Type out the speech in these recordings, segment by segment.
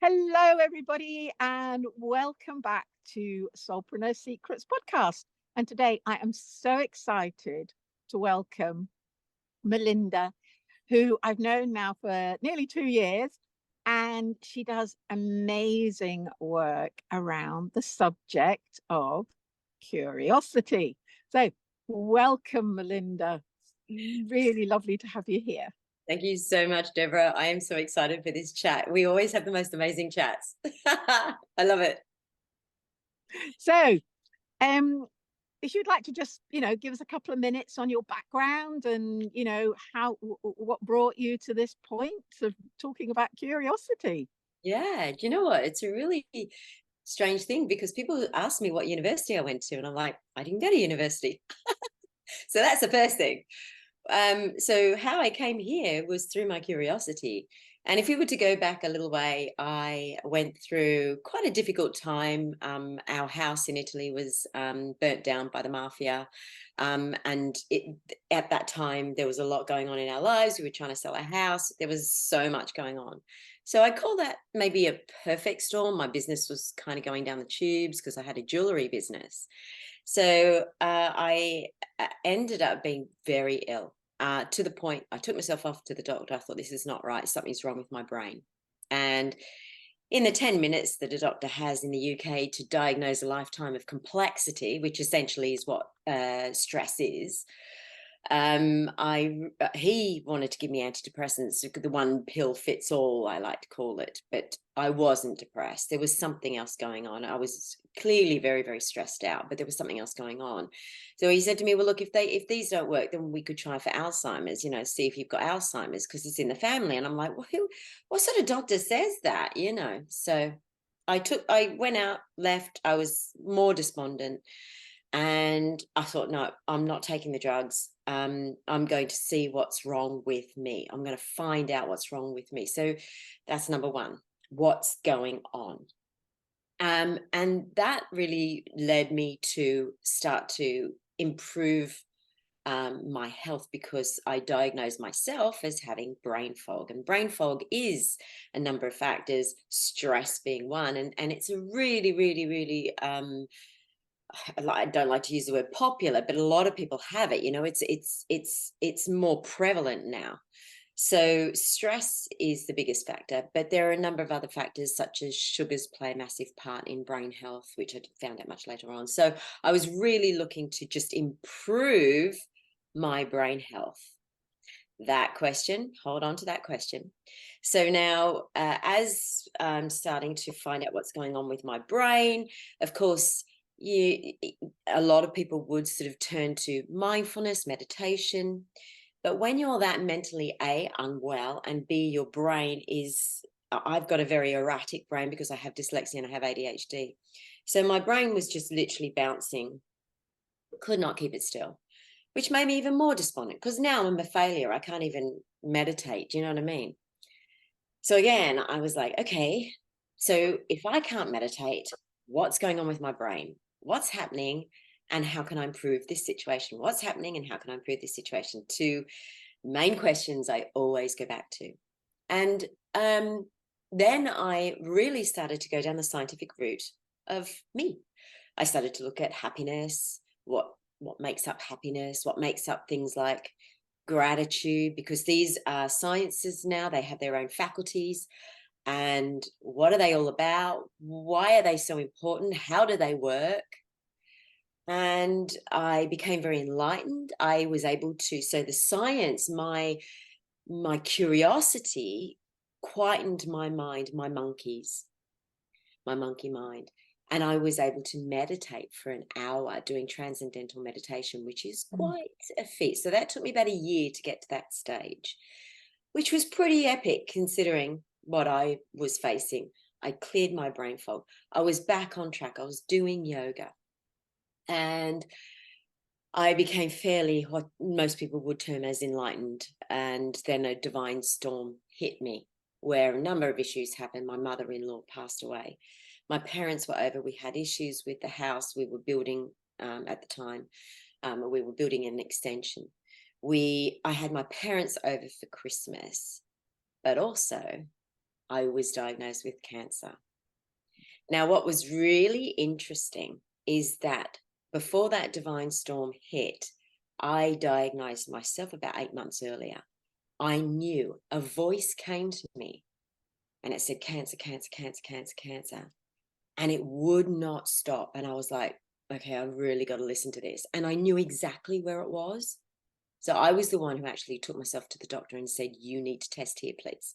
Hello, everybody, and welcome back to Soulpreneur Secrets podcast. And today I am so excited to welcome Melinda, who I've known now for nearly 2 years, and she does amazing work around the subject of curiosity. So, welcome, Melinda. Really lovely to have you here. Thank you so much, Deborah. I am so excited for this chat. We always have the most amazing chats. I love it. So, um, if you'd like to just, give us a couple of minutes on your background and, what brought you to this point of talking about curiosity. Yeah, do you know what? It's a really strange thing because people ask me what university I went to, and I'm like, I didn't go to university. So that's the first thing. So how I came here was through my curiosity. And if we were to go back a little way, I went through quite a difficult time. Our house in Italy was burnt down by the mafia. At that time, there was a lot going on in our lives. We were trying to sell our house. There was so much going on. So I call that maybe a perfect storm. My business was kind of going down the tubes because I had a jewelry business. So I ended up being very ill to the point I took myself off to the doctor. I thought, this is not right. Something's wrong with my brain. And in the 10 minutes that a doctor has in the UK to diagnose a lifetime of complexity, which essentially is what stress is, he wanted to give me antidepressants, the one pill fits all, I like to call it, but I wasn't depressed. There was something else going on. I was clearly very, very stressed out, but there was something else going on. So he said to me, well, look, if these don't work, then we could try for Alzheimer's, see if you've got Alzheimer's because it's in the family. And I'm like, well, what sort of doctor says that, So I went out, left. I was more despondent. And I thought, no, I'm not taking the drugs. I'm going to see what's wrong with me. I'm going to find out what's wrong with me. So that's number one, what's going on. And that really led me to start to improve my health because I diagnosed myself as having brain fog. And brain fog is a number of factors, stress being one. And it's a really, really, really I don't like to use the word popular, but a lot of people have it. It's more prevalent now. So stress is the biggest factor, but there are a number of other factors such as sugars play a massive part in brain health, which I found out much later on. So I was really looking to just improve my brain health. That question, hold on to that question. So now, as I'm starting to find out what's going on with my brain, of course, a lot of people would sort of turn to mindfulness, meditation. But when you're that mentally unwell, and B, your brain is, I've got a very erratic brain because I have dyslexia and I have ADHD. So my brain was just literally bouncing, could not keep it still, which made me even more despondent because now I'm a failure. I can't even meditate. Do you know what I mean? So again, I was like, okay, so if I can't meditate, what's going on with my brain? What's happening? And how can I improve this situation? What's happening and how can I improve this situation? Two main questions I always go back to. And then I really started to go down the scientific route of me. I started to look at happiness, what makes up happiness, what makes up things like gratitude, because these are sciences now, they have their own faculties. And what are they all about? Why are they so important? How do they work? And I became very enlightened. I was able to, so the science, my curiosity quietened my mind, my monkey mind. And I was able to meditate for an hour doing transcendental meditation, which is quite a feat. So that took me about a year to get to that stage, which was pretty epic considering what I was facing. I cleared my brain fog. I was back on track. I was doing yoga. And I became fairly what most people would term as enlightened. And then a divine storm hit me where a number of issues happened. My mother-in-law passed away. My parents were over. We had issues with the house we were building at the time. We were building an extension. I had my parents over for Christmas, but also I was diagnosed with cancer. Now, what was really interesting is that before that divine storm hit, I diagnosed myself about 8 months earlier. I knew, a voice came to me and it said cancer, cancer, cancer, cancer, cancer. And it would not stop. And I was like, okay, I really got to listen to this. And I knew exactly where it was. So I was the one who actually took myself to the doctor and said, you need to test here, please.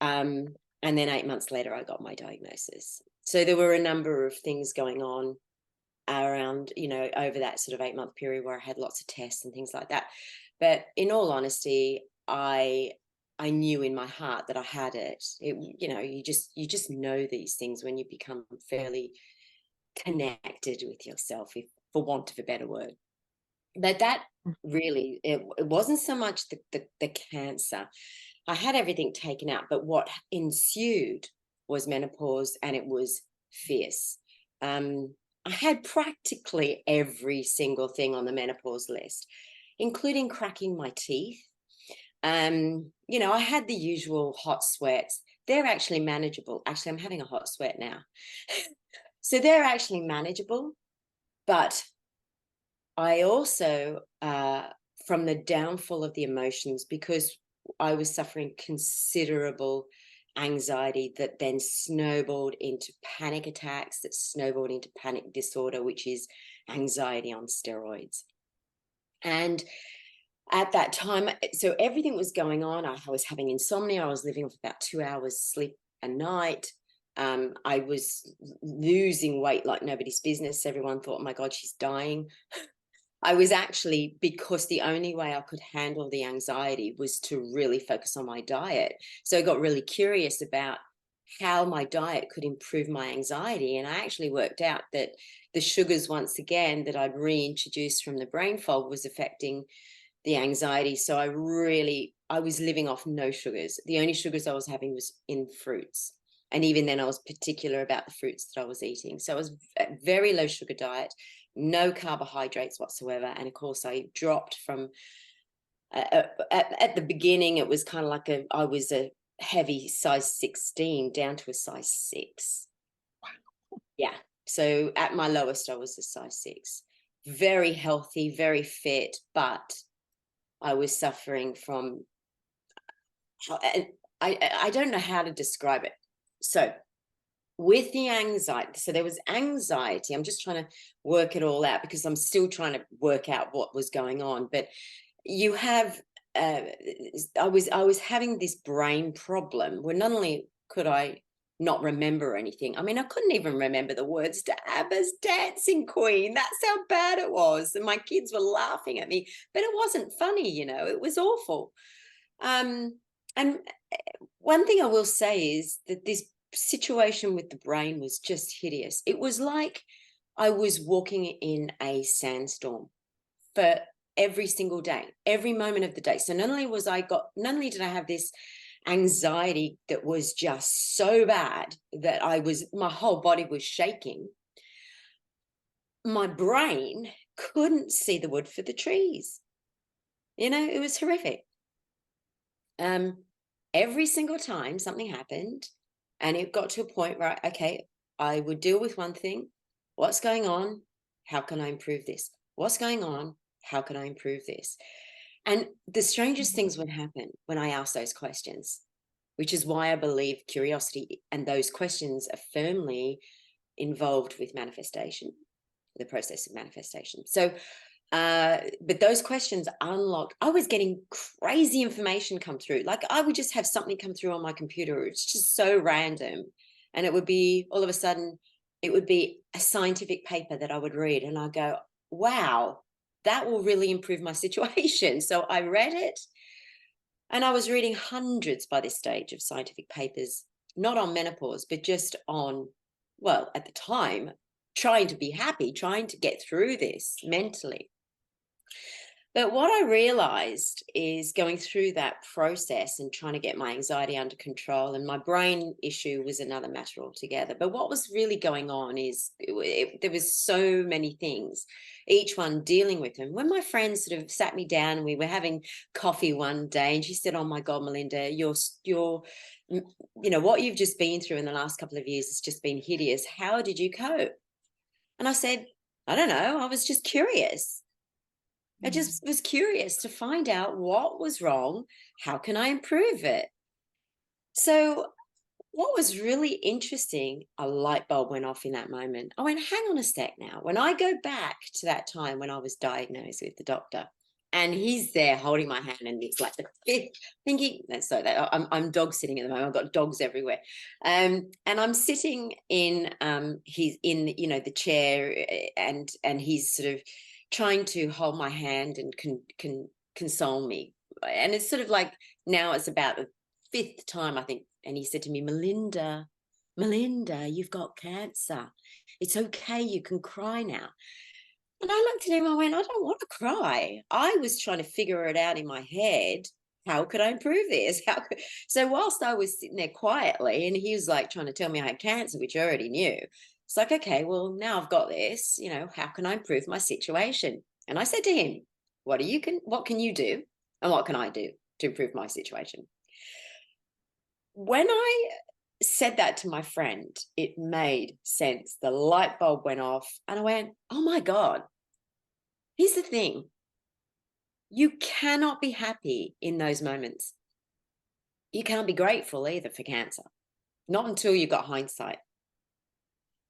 And then 8 months later, I got my diagnosis. So there were a number of things going on around, you know, over that sort of 8 month period where I had lots of tests and things like that. But in all honesty, I knew in my heart that I had it. You know, you just know these things when you become fairly connected with yourself, if, for want of a better word. But that really, it wasn't so much the cancer. I had everything taken out, but what ensued was menopause, and it was fierce. I had practically every single thing on the menopause list, including cracking my teeth. You know, I had the usual hot sweats. They're actually manageable. Actually, I'm having a hot sweat now. So they're actually manageable. But I also, from the downfall of the emotions, because I was suffering considerable anxiety that then snowballed into panic attacks, that snowballed into panic disorder, which is anxiety on steroids. And at that time, so everything was going on. I was having insomnia. I was living off about 2 hours sleep a night. I was losing weight like nobody's business. Everyone thought, oh my God, she's dying. I was actually, because the only way I could handle the anxiety was to really focus on my diet. So I got really curious about how my diet could improve my anxiety. And I actually worked out that the sugars, once again, that I'd reintroduced from the brain fog was affecting the anxiety. So I was living off no sugars. The only sugars I was having was in fruits. And even then I was particular about the fruits that I was eating. So it was a very low sugar diet, no carbohydrates whatsoever. And of course I dropped from, at the beginning, it was kind of like I was a heavy size 16 down to a size 6. Yeah. So at my lowest, I was a size 6. Very healthy, very fit, but I was suffering from, I don't know how to describe it. So with the anxiety, so there was anxiety. I'm just trying to work it all out because I'm still trying to work out what was going on. But you have, I was having this brain problem where not only could I not remember anything, I mean, I couldn't even remember the words to ABBA's Dancing Queen. That's how bad it was. And my kids were laughing at me, but it wasn't funny, you know, it was awful. And one thing I will say is that this situation with the brain was just hideous. It was like I was walking in a sandstorm for every single day, every moment of the day. So not only did I have this anxiety that was just so bad that my whole body was shaking, my brain couldn't see the wood for the trees. You know, it was horrific. Every single time something happened, and it got to a point where, okay, I would deal with one thing. What's going on? How can I improve this? What's going on? How can I improve this? And the strangest things would happen when I asked those questions, which is why I believe curiosity and those questions are firmly involved with manifestation, the process of manifestation. So, but those questions unlocked, I was getting crazy information come through. Like I would just have something come through on my computer. It's just so random. And it would be, all of a sudden, it would be a scientific paper that I would read. And I go, wow, that will really improve my situation. So I read it, and I was reading hundreds by this stage of scientific papers, not on menopause, but just on, well, at the time, trying to be happy, trying to get through this mentally. But what I realized is going through that process and trying to get my anxiety under control, and my brain issue was another matter altogether. But what was really going on is there was so many things, each one dealing with them. When my friend sort of sat me down and we were having coffee one day, and she said, "Oh my God, Melinda, what you've just been through in the last couple of years has just been hideous. How did you cope?" And I said, "I don't know. I was just curious. I just was curious to find out what was wrong. How can I improve it?" So, what was really interesting, a light bulb went off in that moment. I went, hang on a sec now. When I go back to that time when I was diagnosed with the doctor, and he's there holding my hand, and it's like the fifth, thinking, I'm dog sitting at the moment. I've got dogs everywhere. And I'm sitting in he's in, the chair, and he's sort of trying to hold my hand and console me. And it's sort of like, now it's about the fifth time, I think. And he said to me, Melinda, you've got cancer. It's okay. You can cry now. And I looked at him, I went, I don't want to cry. I was trying to figure it out in my head. How could I improve this? So whilst I was sitting there quietly, and he was like trying to tell me I had cancer, which I already knew. It's like, okay, well, now I've got this, how can I improve my situation? And I said to him, what can you do? And what can I do to improve my situation? When I said that to my friend, it made sense. The light bulb went off, and I went, oh my God, here's the thing. You cannot be happy in those moments. You can't be grateful either for cancer, not until you've got hindsight.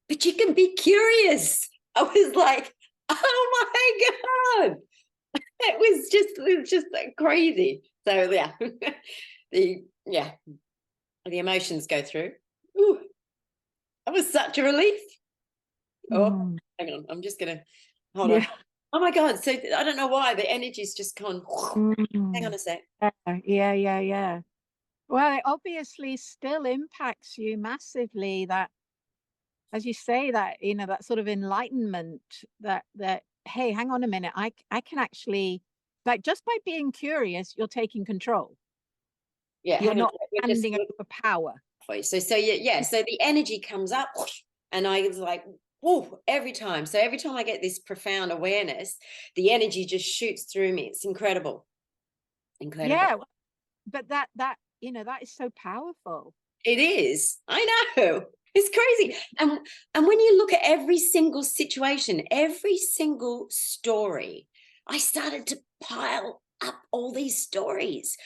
But you can be curious. I was like, oh my God. It was just crazy. So yeah, the emotions go through. Ooh, that was such a relief. Oh, hang on. I'm just going to hold on. Oh my God. So I don't know why the energy's just gone. Hang on a sec. Yeah. Well, it obviously still impacts you massively, that, as you say, that, that sort of enlightenment that, hey, hang on a minute. I can actually, like, just by being curious, you're taking control. Yeah. You're not handing over power. So the energy comes up, and I was like, whoa, every time. So every time I get this profound awareness, the energy just shoots through me. It's incredible. Yeah, but that is so powerful. It is. I know. It's crazy. And when you look at every single situation, every single story, I started to pile up all these stories.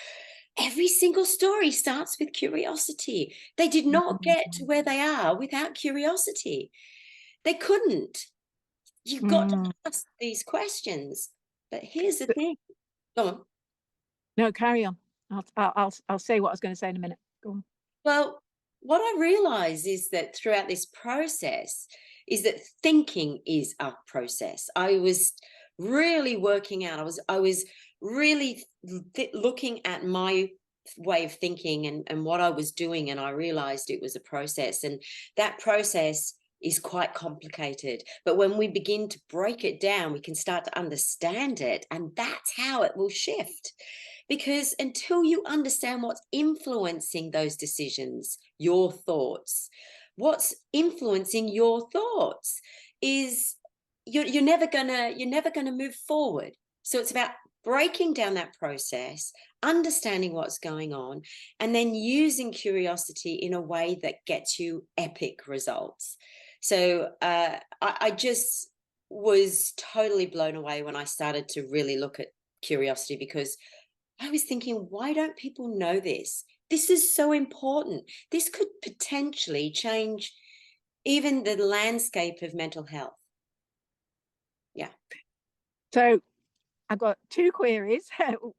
Every single story starts with curiosity. They did not get to where they are without curiosity. They couldn't. You've got to ask these questions. But here's the thing. Go on. No, carry on. I'll say what I was going to say in a minute. Go on. Well, what I realize is that throughout this process is that thinking is a process. I was really working out. I was really looking at my way of thinking and what I was doing, and I realized it was a process, and that process is quite complicated. But when we begin to break it down, we can start to understand it, and that's how it will shift. Because until you understand what's influencing those decisions, your thoughts, what's influencing your thoughts is you're never gonna move forward. So it's about breaking down that process, understanding what's going on, and then using curiosity in a way that gets you epic results. So I just was totally blown away when I started to really look at curiosity, because I was thinking, why don't people know this? This is so important. This could potentially change even the landscape of mental health. Yeah. So I've got two queries.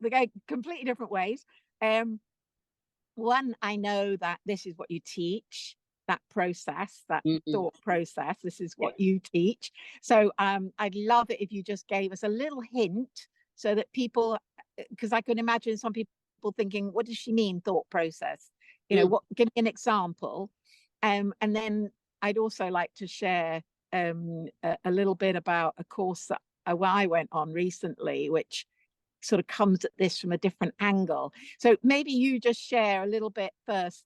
They go completely different ways. One, I know that this is what you teach, that process, that thought process. This is what you teach. So I'd love it if you just gave us a little hint so that people, because I can imagine some people thinking, what does she mean, thought process? What? Give me an example. And then I'd also like to share a little bit about a course that I went on recently, which sort of comes at this from a different angle. So maybe you just share a little bit first,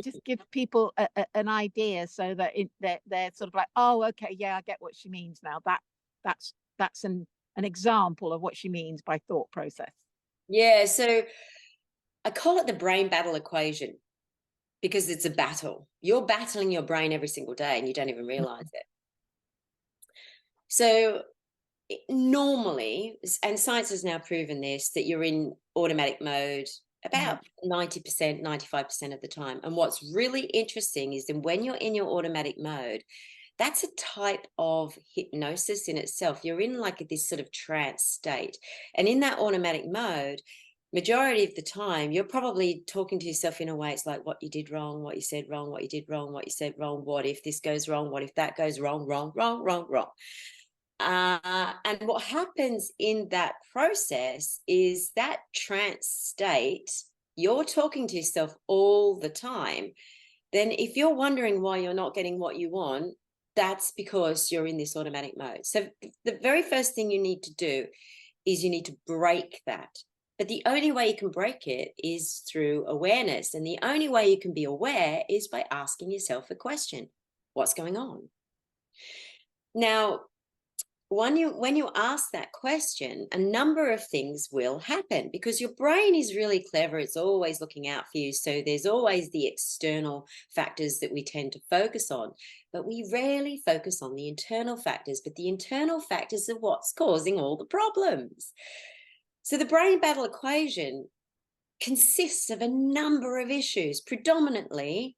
just give people an idea so that they're sort of like, oh, okay, yeah, I get what she means now. That's an example of what she means by thought process. Yeah, so I call it the brain battle equation because it's a battle. You're battling your brain every single day and you don't even realize it. So normally, and science has now proven this, that you're in automatic mode about 90%, 95% of the time. And what's really interesting is that when you're in your automatic mode, that's a type of hypnosis in itself. You're in like this sort of trance state. And in that automatic mode, majority of the time, you're probably talking to yourself in a way, it's like what you did wrong, what you said wrong, what you did wrong, what you said wrong, what if this goes wrong, what if that goes wrong, wrong, wrong, wrong, wrong. And what happens in that process is that trance state, you're talking to yourself all the time. Then if you're wondering why you're not getting what you want, that's because you're in this automatic mode. So the very first thing you need to do is you need to break that. But the only way you can break it is through awareness. And the only way you can be aware is by asking yourself a question. What's going on? Now, when you ask that question, a number of things will happen because your brain is really clever. It's always looking out for you. So there's always the external factors that we tend to focus on, but we rarely focus on the internal factors. But the internal factors are what's causing all the problems. So the brain battle equation consists of a number of issues, predominantly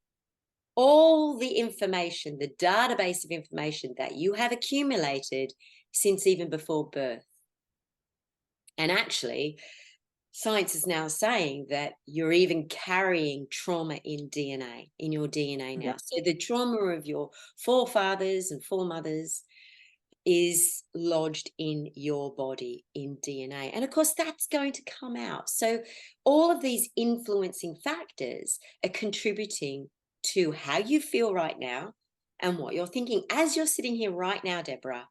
all the information, the database of information that you have accumulated since even before birth. And actually, science is now saying that you're even carrying trauma in your DNA now. Yeah. So the trauma of your forefathers and foremothers is lodged in your body in DNA. And of course, that's going to come out. So all of these influencing factors are contributing to how you feel right now and what you're thinking. As you're sitting here right now, Deborah,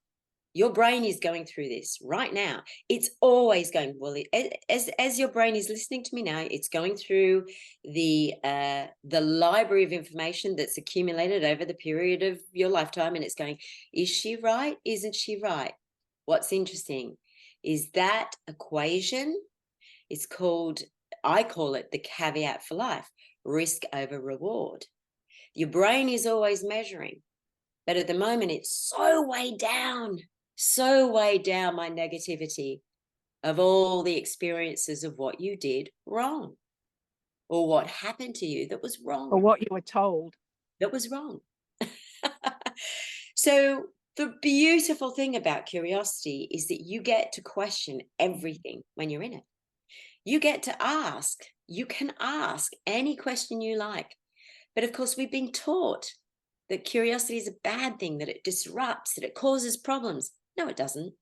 your brain is going through this right now. It's always going, well, as your brain is listening to me now, it's going through the library of information that's accumulated over the period of your lifetime. And it's going, is she right? Isn't she right? What's interesting is that equation is called, I call it the caveat for life, risk over reward. Your brain is always measuring, but at the moment it's so weighed down my negativity of all the experiences of what you did wrong or what happened to you that was wrong. Or what you were told. That was wrong. So the beautiful thing about curiosity is that you get to question everything when you're in it. You get to ask. You can ask any question you like. But of course, we've been taught that curiosity is a bad thing, that it disrupts, that it causes problems. No, it doesn't.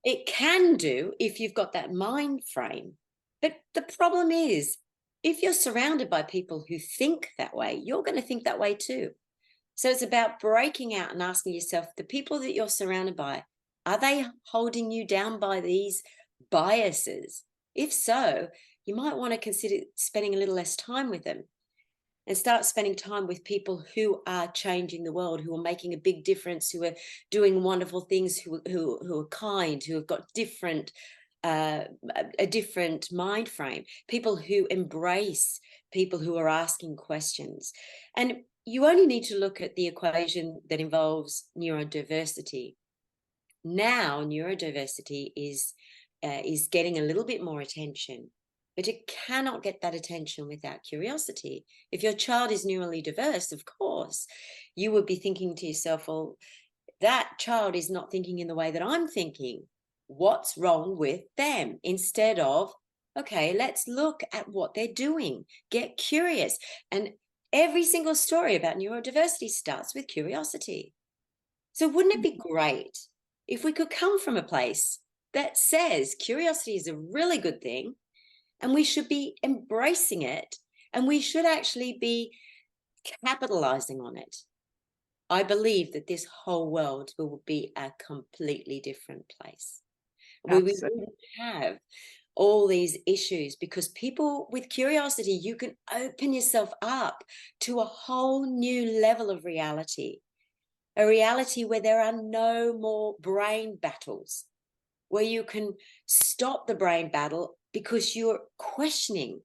It can do if you've got that mind frame. But the problem is, if you're surrounded by people who think that way, you're going to think that way too. So it's about breaking out and asking yourself, the people that you're surrounded by, are they holding you down by these biases? If so, you might want to consider spending a little less time with them and start spending time with people who are changing the world, who are making a big difference, who are doing wonderful things, who are kind, who have got a different mind frame, people who embrace people who are asking questions. And you only need to look at the equation that involves neurodiversity. Now, neurodiversity is getting a little bit more attention, but it cannot get that attention without curiosity. If your child is neurally diverse, of course, you would be thinking to yourself, well, that child is not thinking in the way that I'm thinking. What's wrong with them? Instead of, okay, let's look at what they're doing. Get curious. And every single story about neurodiversity starts with curiosity. So wouldn't it be great if we could come from a place that says curiosity is a really good thing, and we should be embracing it, and we should actually be capitalizing on it? I believe that this whole world will be a completely different place. we Absolutely. wouldn't have all these issues, because people with curiosity, you can open yourself up to a whole new level of reality, a reality where there are no more brain battles, where you can stop the brain battle because you're questioning,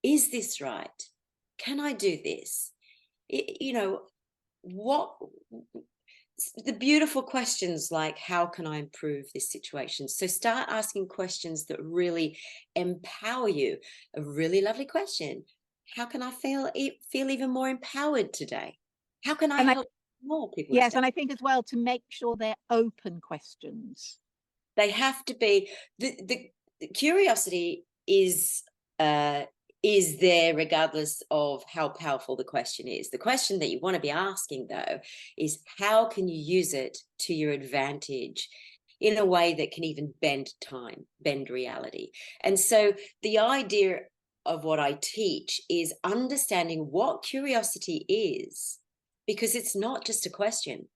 is this right? Can I do this? You know, what the beautiful questions like, how can I improve this situation? So start asking questions that really empower you. A really lovely question: how can I feel even more empowered today? How can I And I, help more people yes, today? and I think as well to make sure they're open questions. They have to be, the curiosity is there regardless of how powerful the question is. The question that you want to be asking, though, is how can you use it to your advantage in a way that can even bend time, bend reality? And so the idea of what I teach is understanding what curiosity is, because it's not just a question,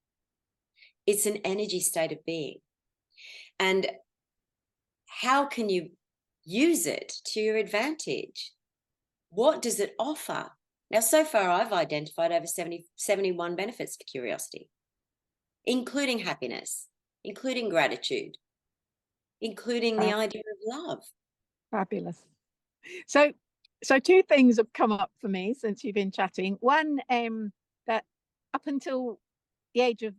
it's an energy state of being. And how can you use it to your advantage? What does it offer? Now, so far, I've identified over 71 benefits for curiosity, including happiness, including gratitude, including the idea of love. Fabulous. So, so two things have come up for me since you've been chatting. One, that up until the age of,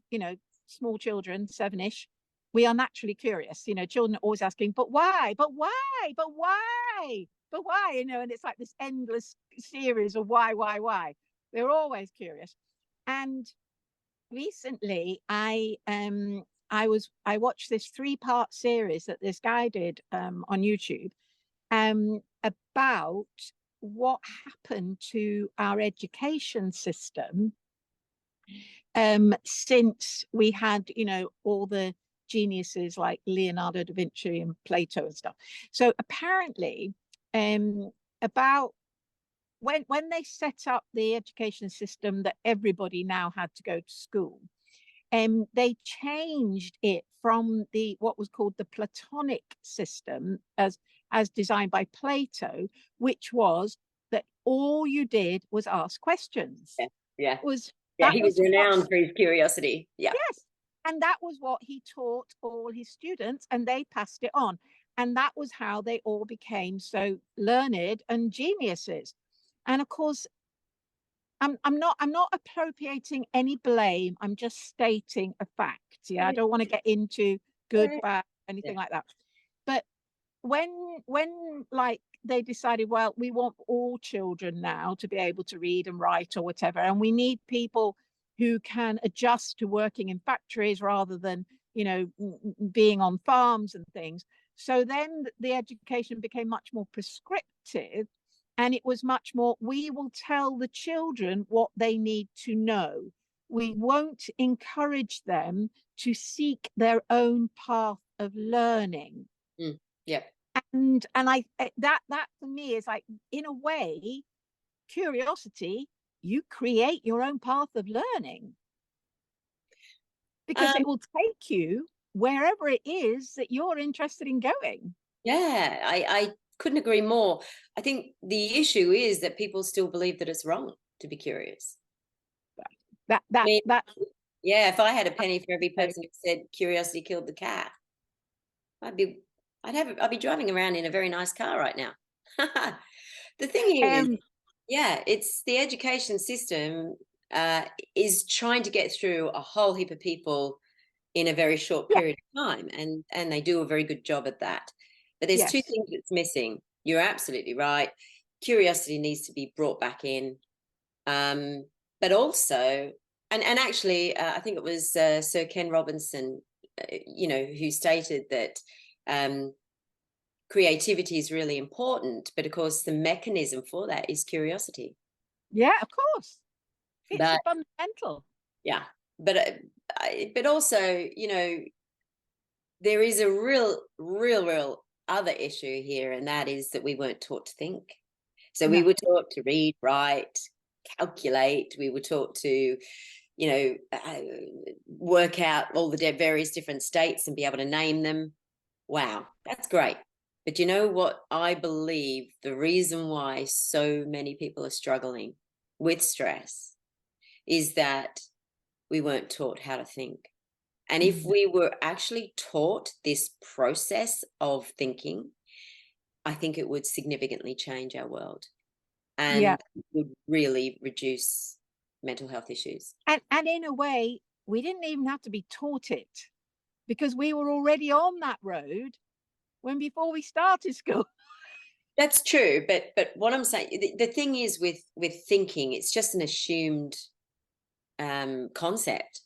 small children, 7-ish, we are naturally curious. Children are always asking, but why? But why? But why? But why? And it's like this endless series of why? They're always curious. And recently, I watched this 3-part series that this guy did on YouTube about what happened to our education system since we had, all the geniuses like Leonardo da Vinci and Plato and stuff. So apparently, about when they set up the education system that everybody now had to go to school, they changed it from the what was called the Platonic system as designed by Plato, which was that all you did was ask questions. Yeah. Was Yeah, that he was was renowned for his curiosity. Yeah. yes, and that was what he taught all his students, and they passed it on, and that was how they all became so learned and geniuses. And of course, I'm not appropriating any blame. I'm just stating a fact. Yeah, I don't want to get into good, bad, anything like that. But when like they decided, well, we want all children now to be able to read and write or whatever, and we need people who can adjust to working in factories rather than being on farms and things. So then the education became much more prescriptive, and it was much more, we will tell the children what they need to know. We won't encourage them to seek their own path of learning. Yeah. And I that for me is like, in a way, curiosity, you create your own path of learning, because it will take you wherever it is that you're interested in going. Yeah, I couldn't agree more. I think the issue is that people still believe that it's wrong to be curious. That I mean, that yeah, if I had a penny for every person who said curiosity killed the cat, I'd be driving around in a very nice car right now. The thing is, yeah, it's the education system is trying to get through a whole heap of people in a very short yeah, period of time, and they do a very good job at that. But there's two yes, things that's missing. You're absolutely right. Curiosity needs to be brought back in, but also, and actually, I think it was Sir Ken Robinson, who stated that creativity is really important, but of course, the mechanism for that is curiosity. yeah, of course, it's But fundamental. yeah, but also, there is a real other issue here, and that is that we weren't taught to think. So we No. were taught to read, write, calculate. We were taught to, work out all the various different states and be able to name them. Wow, that's great. But you know what? I believe the reason why so many people are struggling with stress is that we weren't taught how to think. And if Mm. we were actually taught this process of thinking, I think it would significantly change our world Yeah. and would really reduce mental health issues. And in a way, we didn't even have to be taught it because we were already on that road when before we started school. That's true, but what I'm saying, the thing is with thinking, it's just an assumed concept.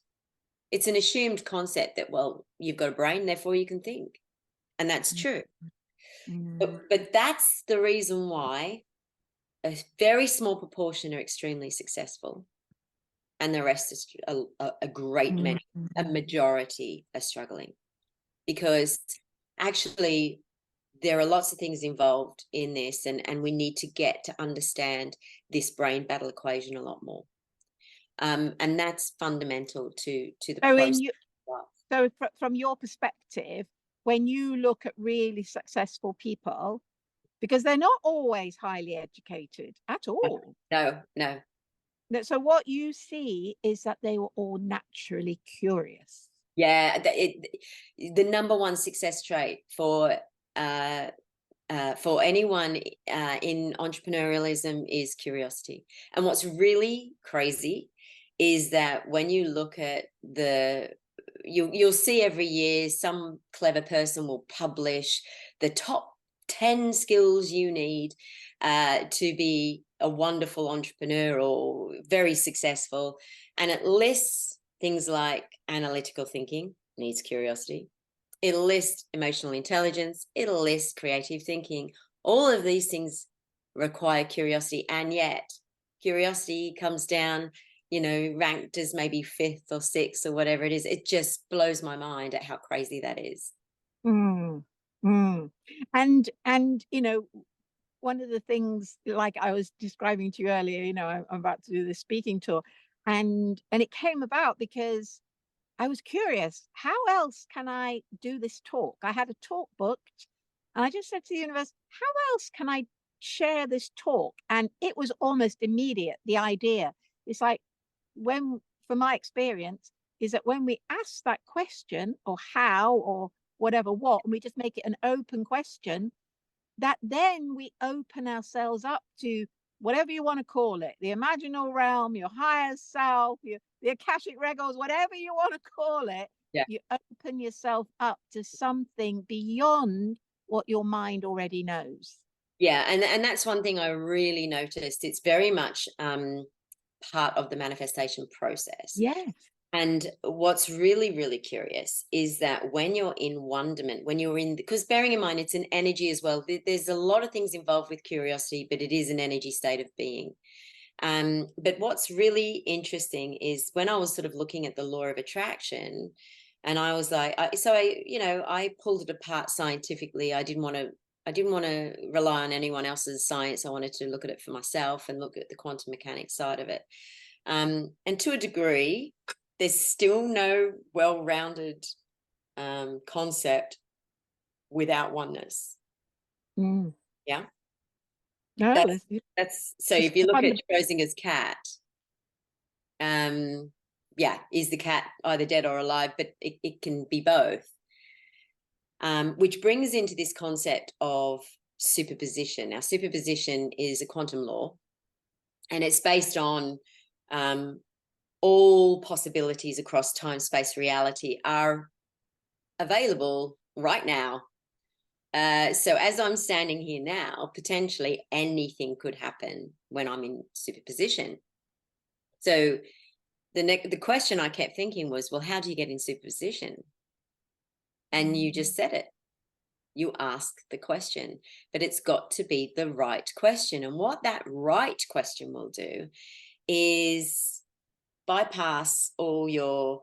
It's an assumed concept that, well, you've got a brain, therefore you can think, and that's true. Mm. But that's the reason why a very small proportion are extremely successful, and the rest is a great Mm. many, a majority are struggling, because actually there are lots of things involved in this, and we need to get to understand this brain battle equation a lot more. And that's fundamental to the So process. in you, so from your perspective, when you look at really successful people, because they're not always highly educated at all. No, no. So what you see is that they were all naturally curious. Yeah, the number one success trait for anyone in entrepreneurialism is curiosity. And what's really crazy is that when you look at you'll see every year some clever person will publish the top 10 skills you need to be a wonderful entrepreneur or very successful. And it lists things like analytical thinking needs curiosity. It'll list emotional intelligence. It'll list creative thinking. All of these things require curiosity. And yet curiosity comes down, ranked as maybe 5th or 6th or whatever it is. It just blows my mind at how crazy that is. Mm, mm. And one of the things, like I was describing to you earlier, I'm about to do this speaking tour, and it came about because I was curious, how else can I do this talk? I had a talk booked, and I just said to the universe, how else can I share this talk? And it was almost immediate, the idea. It's like, when, from my experience, is that when we ask that question, or how, or whatever, what, and we just make it an open question, that then we open ourselves up to whatever you want to call it, the imaginal realm, your higher self, the Akashic records, whatever you want to call it. Yeah. You open yourself up to something beyond what your mind already knows. Yeah, and that's one thing I really noticed. It's very much part of the manifestation process. Yes. And what's really, really curious is that when you're in wonderment, because bearing in mind, it's an energy as well. There's a lot of things involved with curiosity, but it is an energy state of being. But what's really interesting is when I was sort of looking at the law of attraction, and I was like, I pulled it apart scientifically. I didn't want to rely on anyone else's science. I wanted to look at it for myself and look at the quantum mechanics side of it. And to a degree, there's still no well-rounded concept without oneness. Mm. Yeah. No, That's so if you look at Schrodinger's cat, is the cat either dead or alive, but it can be both. Which brings into this concept of superposition. Now, superposition is a quantum law, and it's based on all possibilities across time, space, reality are available right now. So as I'm standing here now, potentially anything could happen when I'm in superposition. So the question I kept thinking was, well, how do you get in superposition? And you just said it. You ask the question, but it's got to be the right question. And what that right question will do is bypass all your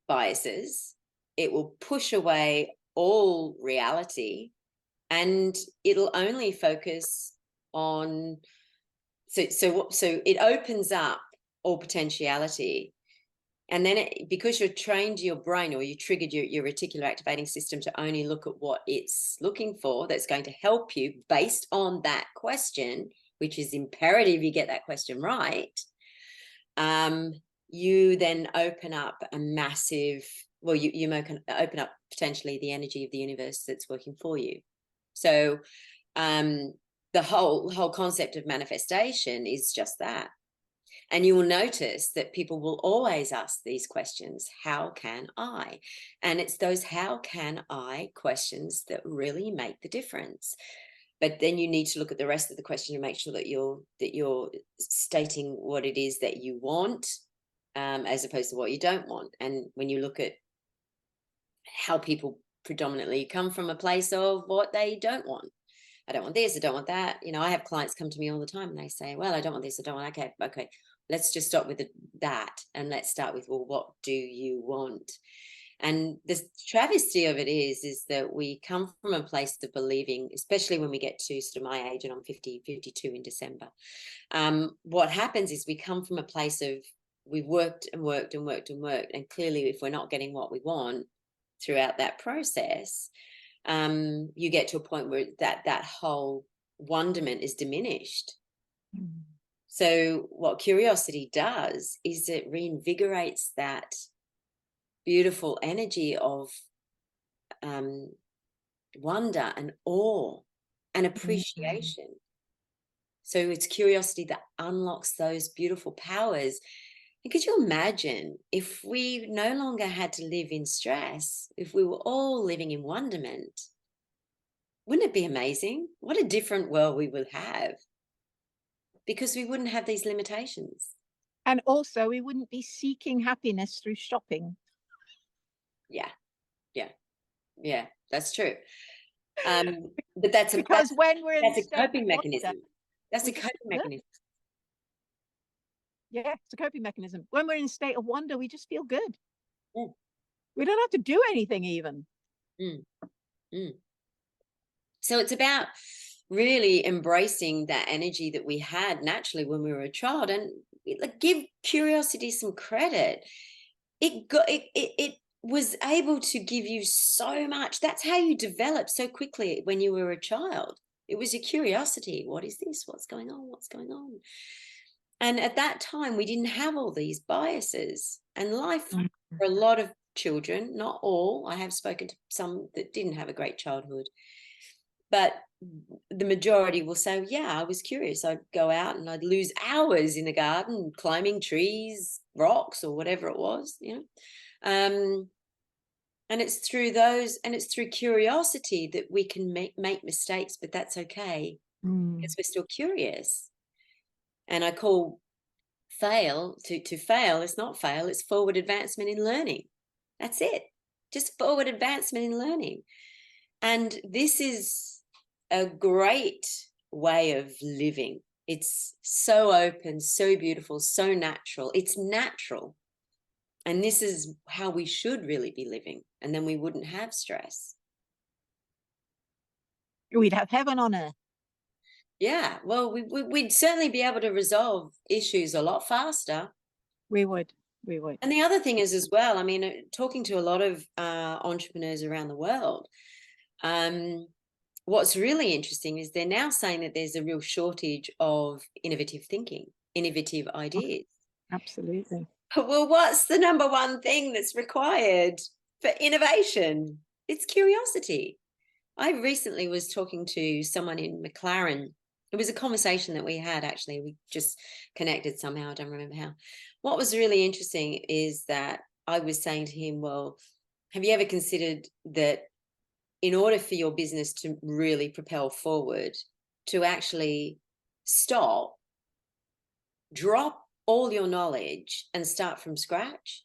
biases. It will push away all reality, and it'll only focus on so it opens up all potentiality, And then because you're trained your brain, or you triggered your reticular activating system to only look at what it's looking for, that's going to help you based on that question, which is imperative you get that question right, you then open up a massive, well, you open up potentially the energy of the universe that's working for you. So the whole concept of manifestation is just that. And you will notice that people will always ask these questions, how can I? And it's those how can I questions that really make the difference. But then you need to look at the rest of the question and make sure that you're stating what it is that you want, as opposed to what you don't want. And when you look at how people predominantly come from a place of what they don't want. I don't want this, I don't want that. You know, I have clients come to me all the time and they say, well, I don't want this, I don't want, okay. Let's just stop with that. And let's start with, well, what do you want? And the travesty of it is that we come from a place of believing, especially when we get to sort of my age, and I'm 52 in December. What happens is we come from a place of, we've worked and worked and worked and worked. And clearly, if we're not getting what we want throughout that process, you get to a point where that whole wonderment is diminished. Mm. So what curiosity does is it reinvigorates that beautiful energy of wonder and awe and appreciation. Mm-hmm. So it's curiosity that unlocks those beautiful powers. And could you imagine if we no longer had to live in stress, if we were all living in wonderment? Wouldn't it be amazing? What a different world we would have, because we wouldn't have these limitations. And also we wouldn't be seeking happiness through shopping. Yeah, that's true. But that's because when we're in a coping mechanism. That's a coping mechanism. Yeah, it's a coping mechanism. When we're in a state of wonder, we just feel good. Yeah. We don't have to do anything even. So it's about really embracing that energy that we had naturally when we were a child, and give curiosity some credit. It was able to give you so much. That's how you developed so quickly when you were a child. It was your curiosity. What is this? What's going on? What's going on? And at that time, we didn't have all these biases. And life for a lot of children, not all, I have spoken to some that didn't have a great childhood, but the majority will say, yeah, I was curious. I'd go out and I'd lose hours in the garden, climbing trees, rocks, or whatever it was, and it's through those, and it's through curiosity that we can make mistakes, but that's okay, because we're still curious. And I call fail to fail. It's not fail, it's forward advancement in learning. That's it. Just forward advancement in learning. And this is a great way of living. It's so open, so beautiful, so natural. It's natural. And this is how we should really be living. And then we wouldn't have stress. We'd have heaven on earth. Yeah, well, we'd certainly be able to resolve issues a lot faster. We would. And the other thing is as well, I mean, talking to a lot of entrepreneurs around the world, what's really interesting is they're now saying that there's a real shortage of innovative thinking, innovative ideas. Absolutely. Well, what's the number one thing that's required for innovation? It's curiosity. I recently was talking to someone in McLaren. It was a conversation that we had, actually. We just connected somehow. I don't remember how. What was really interesting is that I was saying to him, well, have you ever considered that in order for your business to really propel forward, to actually stop, drop all your knowledge and start from scratch?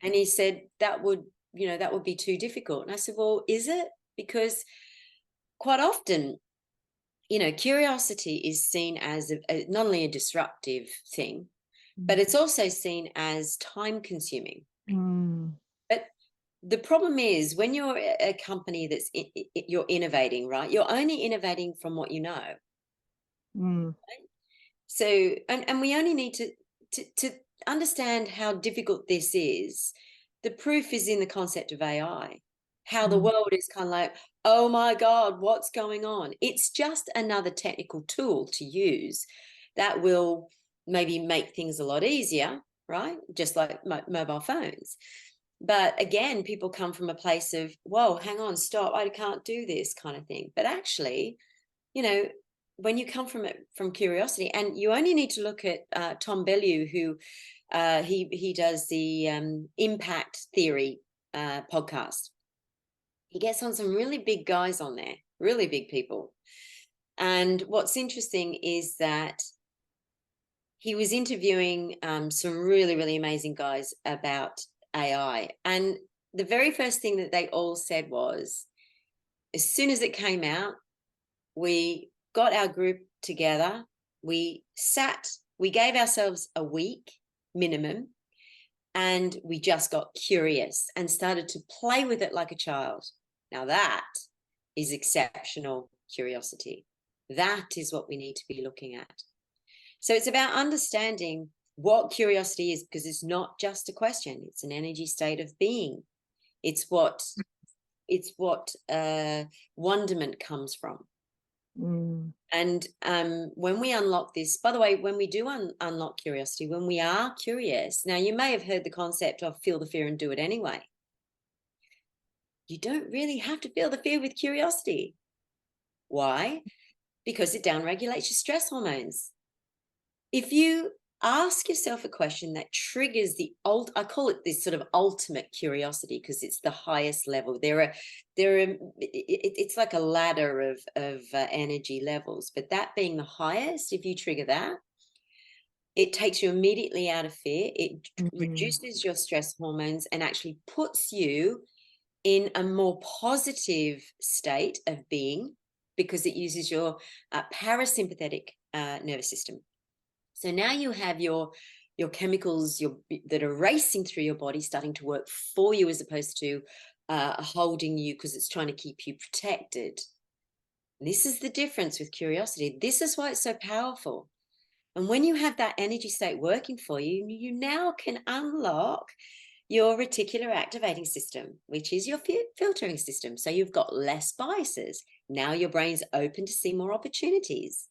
And he said that would be too difficult. And I said, well, is it? Because quite often, curiosity is seen as not only a disruptive thing, but it's also seen as time consuming. But the problem is, when you're a company that's you're innovating, right? You're only innovating from what you know. Right? So, and we only need to understand how difficult this is, the proof is in the concept of AI, how the Mm. world is kind of like, oh my God, what's going on? It's just another technical tool to use that will maybe make things a lot easier, right? Just like mobile phones. But again, people come from a place of, whoa, hang on, stop, I can't do this kind of thing. But actually, you know, when you come from it from curiosity, and you only need to look at Tom Bellew, who he does the impact theory podcast. He gets on some really big guys on there, really big people. And what's interesting is that he was interviewing some really, really amazing guys about AI. And the very first thing that they all said was, as soon as it came out, we got our group together, we gave ourselves a week minimum, and we just got curious and started to play with it like a child. Now that is exceptional curiosity. That is what we need to be looking at. So it's about understanding what curiosity is, because it's not just a question, it's an energy state of being. It's what wonderment comes from. Mm. And when we unlock this, by the way, when we do unlock curiosity, when we are curious, now you may have heard the concept of feel the fear and do it anyway. You don't really have to feel the fear with curiosity. Why? Because it downregulates your stress hormones. If you ask yourself a question that triggers I call it this sort of ultimate curiosity, because it's the highest level. It's like a ladder of energy levels, but that being the highest, if you trigger that, it takes you immediately out of fear. It reduces your stress hormones and actually puts you in a more positive state of being, because it uses your parasympathetic nervous system. So now you have your chemicals that are racing through your body starting to work for you, as opposed to holding you because it's trying to keep you protected. And this is the difference with curiosity. This is why it's so powerful. And when you have that energy state working for you, you now can unlock your reticular activating system, which is your filtering system. So you've got less biases. Now your brain's open to see more opportunities.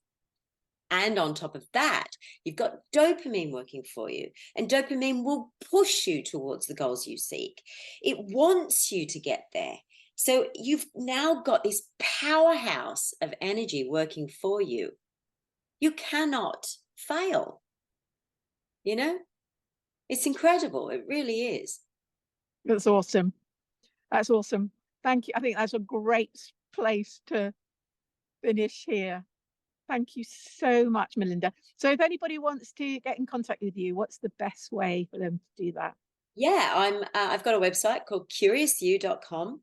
And on top of that, you've got dopamine working for you. And dopamine will push you towards the goals you seek. It wants you to get there. So you've now got this powerhouse of energy working for you. You cannot fail. You know, it's incredible. It really is. That's awesome. That's awesome. Thank you. I think that's a great place to finish here. Thank you so much, Melinda. So if anybody wants to get in contact with you, what's the best way for them to do that? Yeah, I've got a website called curiousyou.com.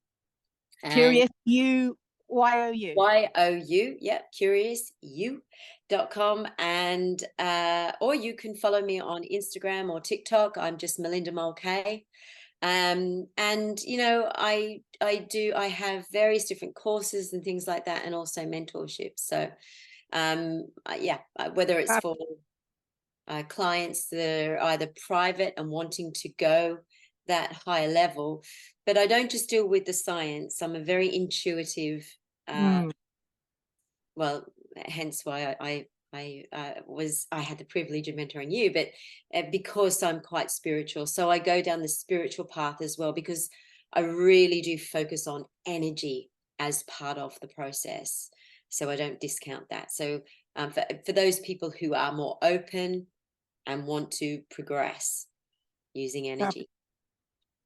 Curious You, Y-O-U. Y-O-U, yeah, curiousyou.com. And or you can follow me on Instagram or TikTok. I'm just Melinda Mulcahy. And you know, I have various different courses and things like that, and also mentorships. So yeah, whether it's for clients that are either private and wanting to go that higher level, but I don't just deal with the science. I'm a very intuitive, well, hence why I had the privilege of mentoring you, but because I'm quite spiritual, so I go down the spiritual path as well, because I really do focus on energy as part of the process. So I don't discount that. So for those people who are more open and want to progress using energy.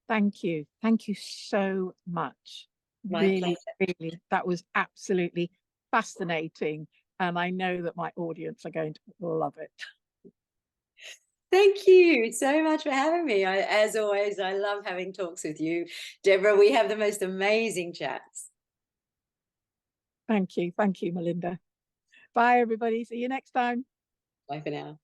Thank you. Thank you so much. My Really, pleasure. really, that was absolutely fascinating. And I know that my audience are going to love it. Thank you so much for having me. As always, I love having talks with you, Deborah. We have the most amazing chats. Thank you. Thank you, Melinda. Bye, everybody. See you next time. Bye for now.